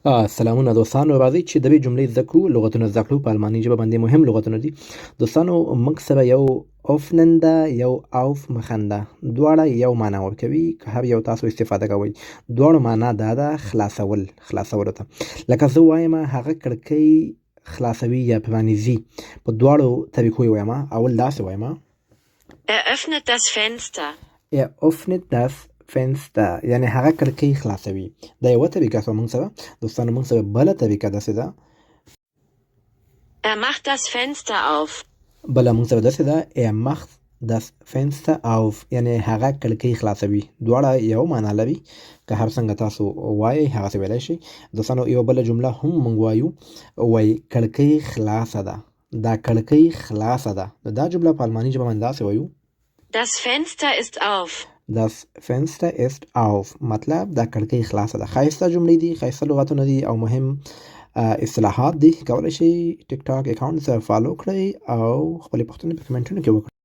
سلامونه دوستانو، راځئ چې د دې جملې زده کړو. لغتونه زده کړو په الماني ژبه باندې مهم لغتونه دي. دوستانو موږ سره یو اوفنن ده، یو اوف مخن ده، دواړه یو معنا ورکوي. که هر یو تاسو استفاده کوئ، دواړو معنا دا ده خلاصول، خلاصولو ته. لکه زه وایم هغه کړکۍ خلاصوي یا پرانیزي. په دواړو طریقو یې وایم. اول داسې وایم Eröffnet das Fenster. eröffnet das Fenster، یعنی هغه کړکۍ خلاصوي. دا یوه طریقه شوه موږ سره. دوستانو موږ سره بله طریقه داسې ده. macht das Fenster auf. بله موږ سره داسې ده macht das Fenster auf، یعنی هغه کړکۍ خلاصوي. دواړه یو معنا لري. که هر څنګه تاسو وایئ هغسې ویلی شئ. دوستانو یوه بله جمله هم موږ وایو، وایي کړکۍ خلاصه ده. دا کړکۍ خلاصه ده. دا جمله په الماني ژبه باندې داسې وایو Das Fenster ist auf. Das Fenster ist auf، مطلب دا کړکۍ خلاصه ده. ښایسته جملې دي، ښایسته لغتونه دي او مهم اصطلاحات دي. کولی شئ ټیک ټاک اکاونټ سره فالو کړئ او خپلې پوښتنې په کمنټونو کې وکړئ.